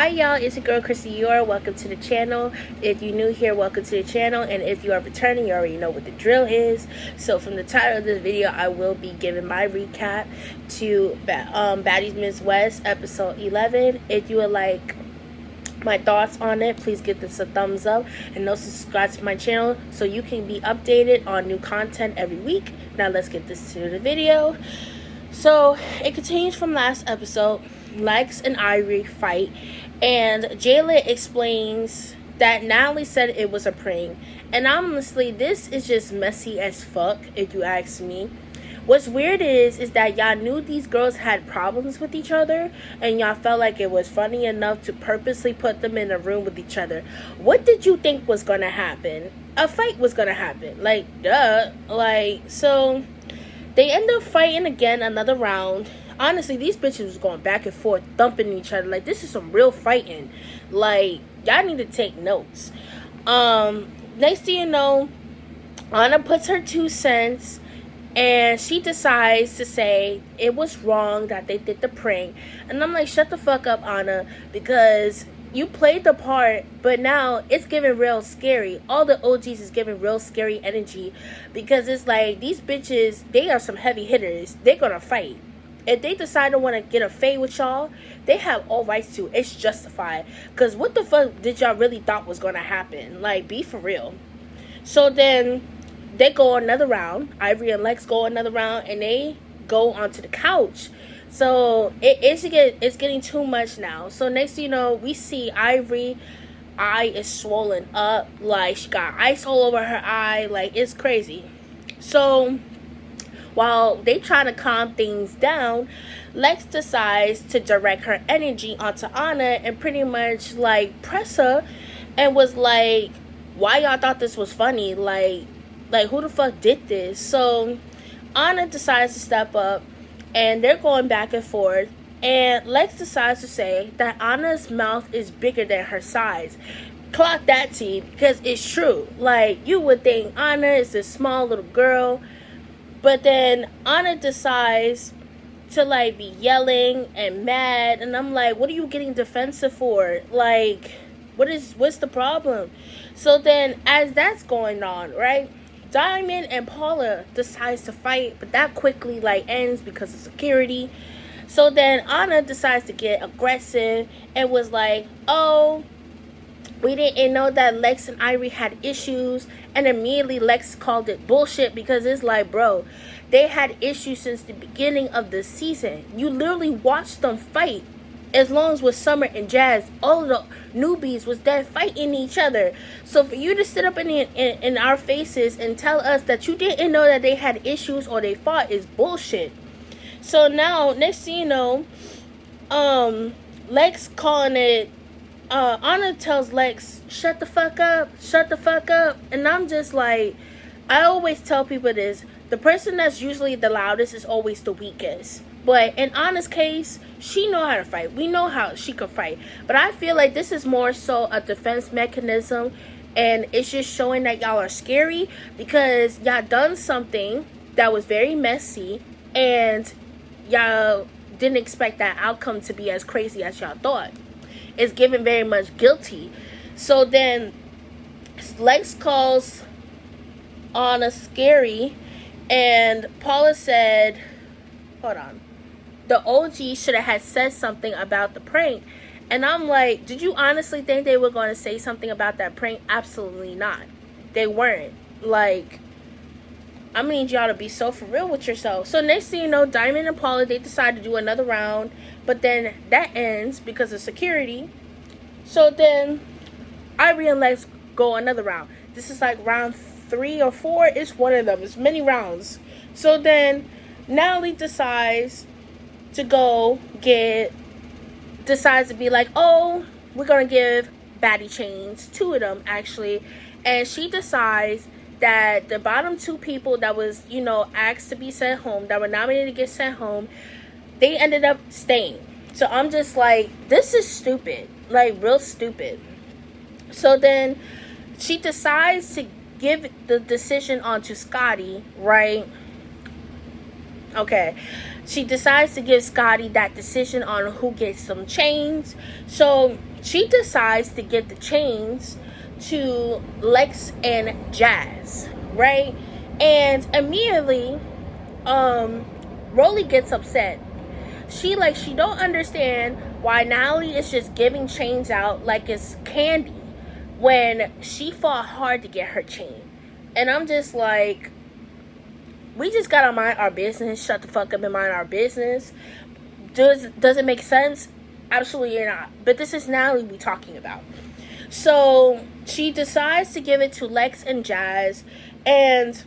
Hi y'all, it's your girl Chrissy Yor. Welcome to the channel. If you're new here, welcome to the channel, and if you are returning, you already know what the drill is. So from the title of this video, I will be giving my recap to Baddie's Miss West episode 11. If you would like my thoughts on it, please give this a thumbs up and also subscribe to my channel so you can be updated on new content every week. Now let's get this to the video. So it continues from last episode. Lex and Ivori fight, and Jayla explains that Natalie said it was a prank. And honestly, this is just messy as fuck, if you ask me. What's weird is that y'all knew these girls had problems with each other, and y'all felt like it was funny enough to purposely put them in a room with each other. What did you think was gonna happen? A fight was gonna happen. Like, duh. So they end up fighting again, another round. Honestly, these bitches was going back and forth, thumping each other. Like, this is some real fighting. Like, y'all need to take notes. Next thing you know, Anna puts her 2 cents, and she decides to say it was wrong that they did the prank. And I'm like, shut the fuck up, Anna, because you played the part, but now it's giving real scary. All the OGs is giving real scary energy, because it's like, these bitches, they are some heavy hitters. They're gonna fight. If they decide to want to get a fade with y'all, they have all rights to. It's justified. Because what the fuck did y'all really thought was going to happen? Like, be for real. So then they go another round. Ivori and Lex go another round, and they go onto the couch. So it's getting too much now. So next thing you know, we see Ivori eye is swollen up. Like, she got ice all over her eye. Like, it's crazy. So while they try to calm things down, Lex decides to direct her energy onto Anna and pretty much like press her, and was like, why y'all thought this was funny? Like who the fuck did this? So Anna decides to step up, and they're going back and forth, and Lex decides to say that Anna's mouth is bigger than her size. Clock that, T, because it's true. Like, you would think Anna is this small little girl, but then Anna decides to like be yelling and mad, and I'm like, what are you getting defensive for? Like, what's the problem? So then as that's going on, right, Diamond and Paula decides to fight, but that quickly like ends because of security. So then Anna decides to get aggressive and was like, oh, we didn't know that Lex and Ivori had issues. And immediately Lex called it bullshit, because it's like, bro, they had issues since the beginning of the season. You literally watched them fight. As long as with Summer and Jazz, all of the newbies was there fighting each other. So for you to sit up in our faces and tell us that you didn't know that they had issues or they fought is bullshit. So now, next thing you know, Lex calling it, Anna tells Lex, shut the fuck up, and I'm just like, I always tell people this, the person that's usually the loudest is always the weakest. But in Anna's case, she know how to fight. We know how she could fight. But I feel like this is more so a defense mechanism, and it's just showing that y'all are scary, because y'all done something that was very messy, and y'all didn't expect that outcome to be as crazy as y'all thought. Is given very much guilty. So then Lex calls Anna scary, and Paula said, hold on, the OG should have had said something about the prank. And I'm like, did you honestly think they were going to say something about that prank? Absolutely not. They weren't. Like, I need y'all to be so for real with yourself. So next thing you know, Diamond and Paula, they decide to do another round, but then that ends because of security. So then Ivori and Lex go another round. This is like round 3 or 4. It's one of them. It's many rounds. So then Natalie decides to decides to be like, oh, we're going to give Baddie chains, 2 of them actually. And she decides that the bottom 2 people that was, you know, asked to be sent home, that were nominated to get sent home, they ended up staying. So I'm just like, this is stupid. Like, real stupid. So then she decides to give the decision on to Scotty, right? Okay. She decides to give Scotty that decision on who gets some chains. So she decides to give the chains to Lex and Jazz, right? And immediately, Rolly gets upset. She don't understand why Natalie is just giving chains out like it's candy when she fought hard to get her chain. And I'm just like, we just gotta mind our business, shut the fuck up and mind our business. Does it make sense? Absolutely not. But this is Natalie we talking about. So she decides to give it to Lex and Jazz, and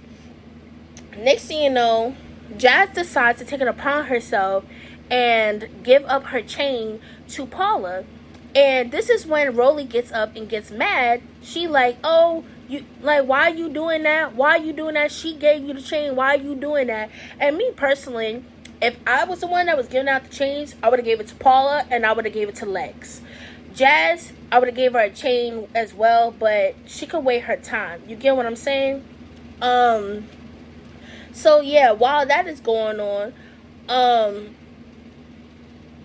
next thing you know, Jazz decides to take it upon herself and give up her chain to Paula. And this is when Rolly gets up and gets mad. She like, oh, you like, why are you doing that? Why are you doing that? She gave you the chain. Why are you doing that? And me personally, if I was the one that was giving out the chains, I would have gave it to Paula and I would have gave it to Lex. Jazz, I would have gave her a chain as well, but she could wait her time. You get what I'm saying? So yeah, while that is going on,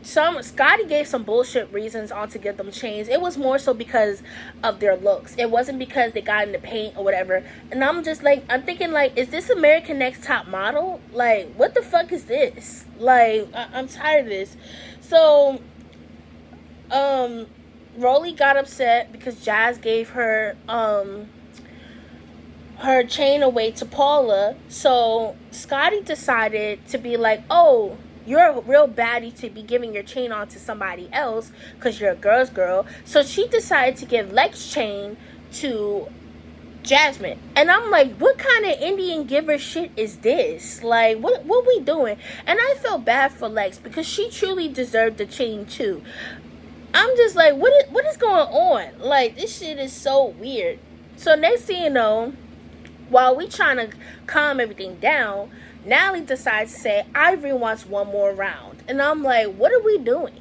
Scotty gave some bullshit reasons on to get them chains. It was more so because of their looks. It wasn't because they got in the paint or whatever. And I'm just like, I'm thinking like, is this American Next Top Model? Like, what the fuck is this? Like, I'm tired of this. So, Rolly got upset because Jazz gave her her chain away to Paula. So Scotty decided to be like, oh, you're a real baddie to be giving your chain on to somebody else because you're a girl's girl. So she decided to give Lex chain to Jasmine. And I'm like, what kind of Indian giver shit is this? Like, what we doing? And I felt bad for Lex because she truly deserved the chain too. I'm just like, what is going on? Like, this shit is so weird. So next thing you know, while we trying to calm everything down, Natalie decides to say, Ivori wants one more round. And I'm like, what are we doing?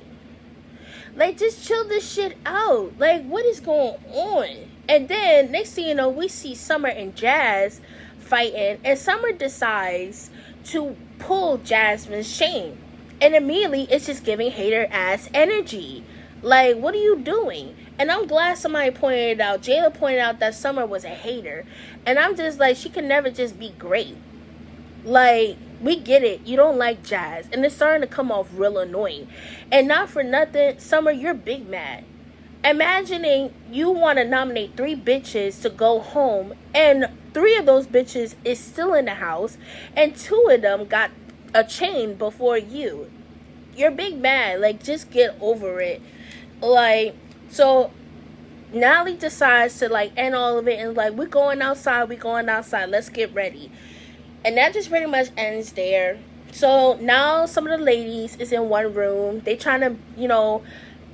Like, just chill this shit out. Like, what is going on? And then, next thing you know, we see Summer and Jazz fighting. And Summer decides to pull Jasmine's chain. And immediately, it's just giving hater-ass energy. Like, what are you doing? And I'm glad somebody pointed it out. Jayla pointed out that Summer was a hater. And I'm just like, she can never just be great. Like, we get it. You don't like Jazz. And it's starting to come off real annoying. And not for nothing, Summer, you're big mad. Imagining you want to nominate 3 bitches to go home. And 3 of those bitches is still in the house. And 2 of them got a chain before you. You're big mad. Like, just get over it. Like, so Natalie decides to, like, end all of it. And, like, we're going outside. Let's get ready. And that just pretty much ends there. So now some of the ladies is in one room. They trying to, you know,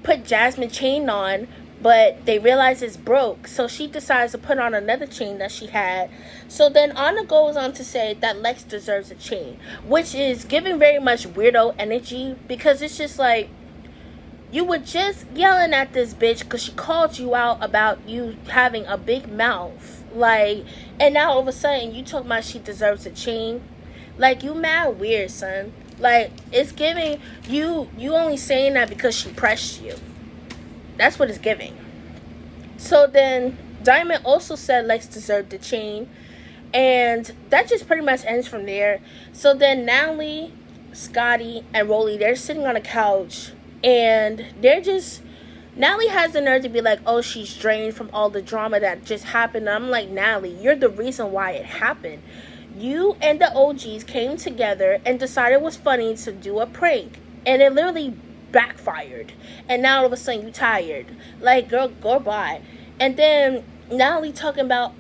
put Jasmine chain on, but they realize it's broke. So she decides to put on another chain that she had. So then Anna goes on to say that Lex deserves a chain, which is giving very much weirdo energy, because it's just like, you were just yelling at this bitch because she called you out about you having a big mouth. Like, and now all of a sudden you talking about she deserves a chain. Like, you mad weird, son. Like, it's giving you only saying that because she pressed you. That's what it's giving. So then Diamond also said Lex deserved the chain. And that just pretty much ends from there. So then Natalie, Scotty, and Rolly, they're sitting on a couch. And they're just, Natalie has the nerve to be like, oh, she's drained from all the drama that just happened. And I'm like, Natalie, you're the reason why it happened. You and the OGs came together and decided it was funny to do a prank. And it literally backfired. And now all of a sudden you tired. Like, girl, go by. And then Natalie talking about,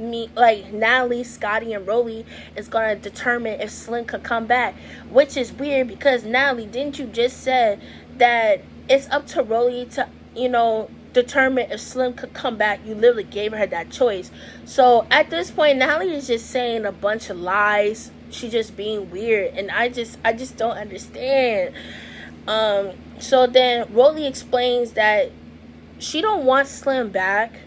Natalie, Scotty, and Rolly is gonna determine if Slim could come back, which is weird because Natalie, didn't you just say that it's up to Rolly to, you know, determine if Slim could come back? You literally gave her that choice. So at this point, Natalie is just saying a bunch of lies. She's just being weird, and I just don't understand. So then Rolly explains that she don't want Slim back.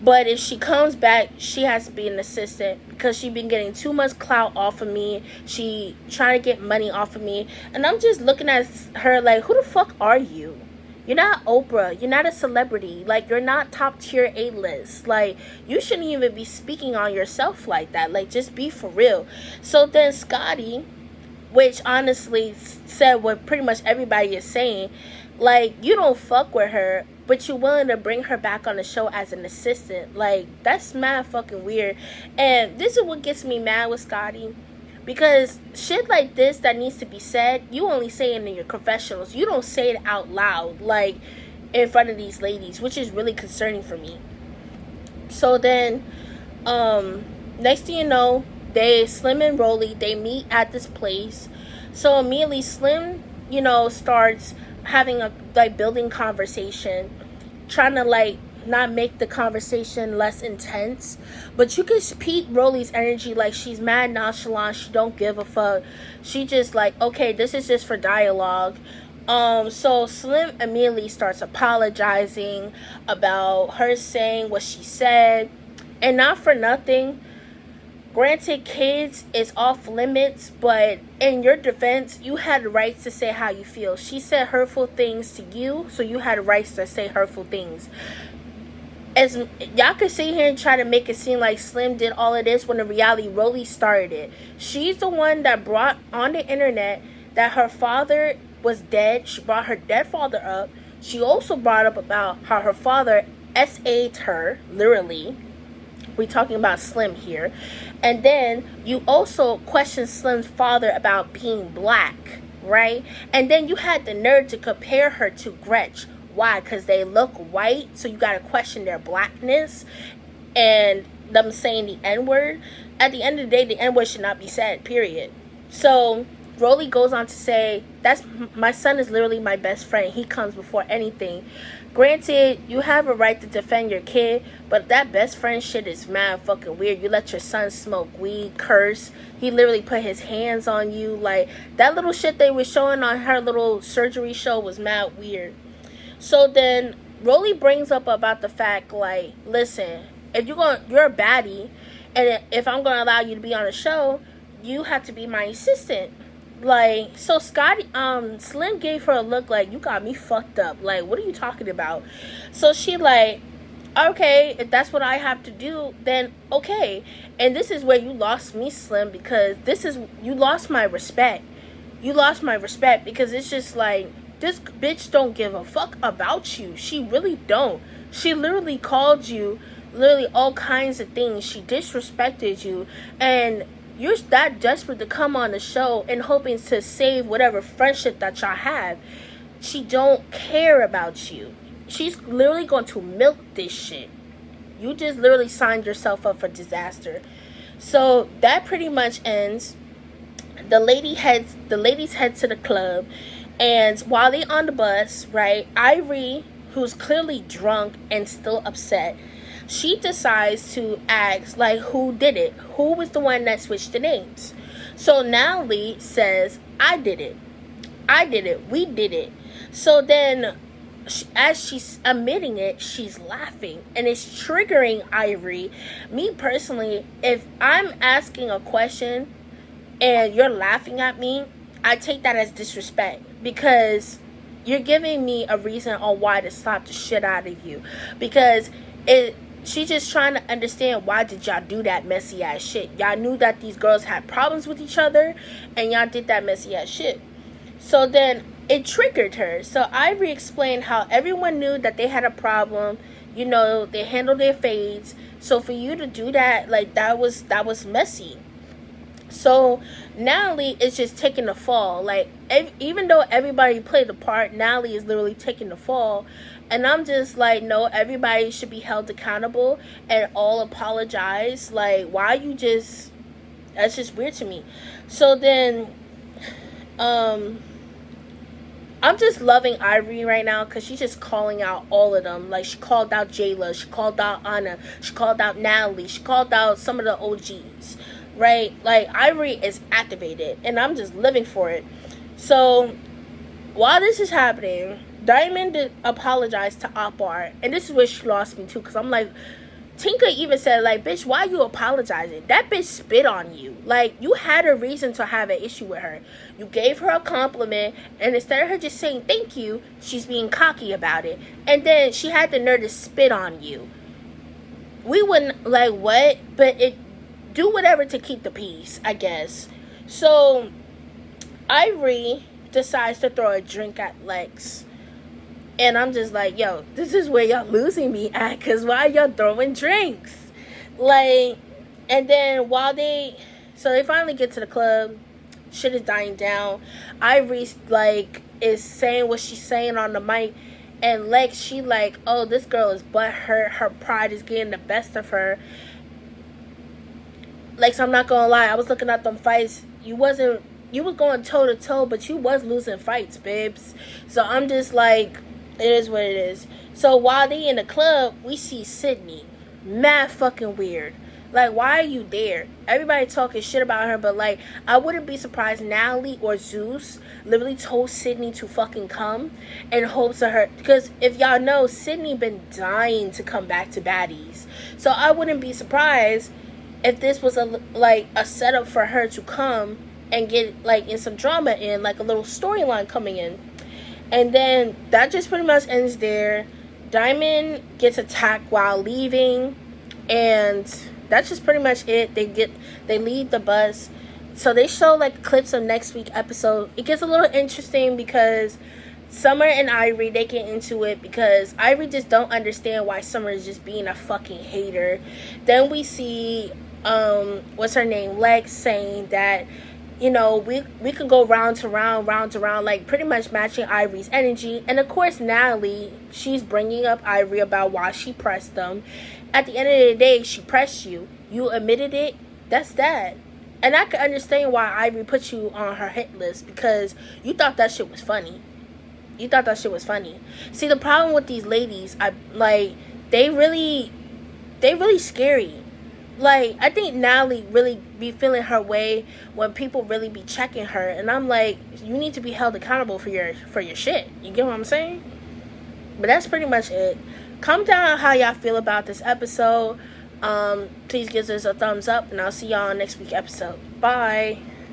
But if she comes back, she has to be an assistant because she been getting too much clout off of me. She trying to get money off of me. And I'm just looking at her like, who the fuck are you? You're not Oprah. You're not a celebrity. Like, you're not top tier A-list. Like, you shouldn't even be speaking on yourself like that. Like, just be for real. So then Scotty, which honestly said what pretty much everybody is saying, like, you don't fuck with her, but you're willing to bring her back on the show as an assistant. Like, that's mad fucking weird. And this is what gets me mad with Scotty. Because shit like this that needs to be said, you only say it in your confessionals. You don't say it out loud, like, in front of these ladies, which is really concerning for me. So then, next thing you know, Slim and Rolly, they meet at this place. So immediately Slim, starts having building conversation, trying to, not make the conversation less intense, but you can peep Rolly's energy. Like, she's mad nonchalant, she don't give a fuck, she just like, okay, this is just for dialogue. So Slim immediately starts apologizing about her saying what she said, and not for nothing, granted, kids is off limits, but in your defense, you had the rights to say how you feel. She said hurtful things to you, so you had the rights to say hurtful things. As y'all could sit here and try to make it seem like Slim did all of this, when in reality Rolly started it. She's the one that brought on the internet that her father was dead. She brought her dead father up. She also brought up about how her father SA'd her, literally. We're talking about Slim here. And then you also question Slim's father about being black, right? And then you had the nerve to compare her to Gretch. Why? Because they look white, so you got to question their blackness and them saying the N-word. At the end of the day, the N-word should not be said, period. So Rolly goes on to say, my son is literally my best friend. He comes before anything. Granted, you have a right to defend your kid, but that best friend shit is mad fucking weird. You let your son smoke weed, curse. He literally put his hands on you. Like, that little shit they were showing on her little surgery show was mad weird. So then Rolly brings up about the fact, like, listen, if you're a baddie, and if I'm going to allow you to be on the show, you have to be my assistant. Like, so Slim gave her a look like, you got me fucked up. Like, what are you talking about? So she like, okay, if that's what I have to do, then okay. And this is where you lost me, Slim, because you lost my respect. You lost my respect because it's just like, this bitch don't give a fuck about you. She really don't. She literally called you literally all kinds of things. She disrespected you, and you're that desperate to come on the show and hoping to save whatever friendship that y'all have. She don't care about you. She's literally going to milk this shit. You just literally signed yourself up for disaster. So that pretty much ends. The ladies head to the club. And while they on the bus, right, Ivori, who's clearly drunk and still upset, she decides to ask, like, who did it? Who was the one that switched the names? So Natalie says, I did it. I did it. We did it. So then, as she's admitting it, she's laughing. And it's triggering Ivori. Me personally, if I'm asking a question and you're laughing at me, I take that as disrespect, because you're giving me a reason on why to slap the shit out of you. Because she's just trying to understand, why did y'all do that messy ass shit? Y'all knew that these girls had problems with each other, and y'all did that messy ass shit. So then it triggered her. So Ivori explained how everyone knew that they had a problem. You know, they handled their fades. So for you to do that, like, that was messy. So Natalie is just taking the fall. Like, even though everybody played the part, Natalie is literally taking the fall. And I'm just like, no, everybody should be held accountable and all apologize. Like, why you just... That's just weird to me. So then, I'm just loving Ivori right now, because she's just calling out all of them. Like, she called out Jayla, she called out Anna, she called out Natalie, she called out some of the OGs. Right? Like, Ivori is activated, and I'm just living for it. So while this is happening, Diamond apologized to Akbar, and this is where she lost me too, because I'm like, Tinka even said, like, bitch, why you apologizing? That bitch spit on you. Like, you had a reason to have an issue with her. You gave her a compliment, and instead of her just saying thank you, she's being cocky about it. And then she had the nerve to spit on you. We wouldn't, like, what? But it, do whatever to keep the peace, I guess. So, Ivori decides to throw a drink at Lex. And I'm just like, yo, this is where y'all losing me at, because why y'all throwing drinks? Like, and then so they finally get to the club, shit is dying down. Ivori, like, is saying what she's saying on the mic, and Lex, she like, oh, this girl is butthurt, her pride is getting the best of her. Lex, I'm not gonna lie, I was looking at them fights, you was going toe to toe, but you was losing fights, babes. So I'm just like, it is what it is. So while they in the club, we see Sydney. Mad fucking weird. Like, why are you there? Everybody talking shit about her, but like, I wouldn't be surprised Natalie or Zeus literally told Sydney to fucking come in hopes of her. Because if y'all know, Sydney been dying to come back to Baddies. So I wouldn't be surprised if this was a setup for her to come and get like in some drama in, like a little storyline coming in. And then that just pretty much ends there. Diamond gets attacked while leaving, and that's just pretty much it. They leave the bus. So they show like clips of next week's episode. It gets a little interesting because Summer and Ivori, they get into it because Ivori just don't understand why Summer is just being a fucking hater. Then we see what's her name, Lex, saying that, you know, we could go round to round, like pretty much matching Ivori's energy. And of course, Natalie, she's bringing up Ivori about why she pressed them. At the end of the day, she pressed you. You admitted it. That's that. And I can understand why Ivori put you on her hit list, because you thought that shit was funny. See, the problem with these ladies, they really scary. Like, I think Natalie really be feeling her way when people really be checking her. And I'm like, you need to be held accountable for your shit. You get what I'm saying? But that's pretty much it. Comment down how y'all feel about this episode. Please give us a thumbs up, and I'll see y'all on next week's episode. Bye.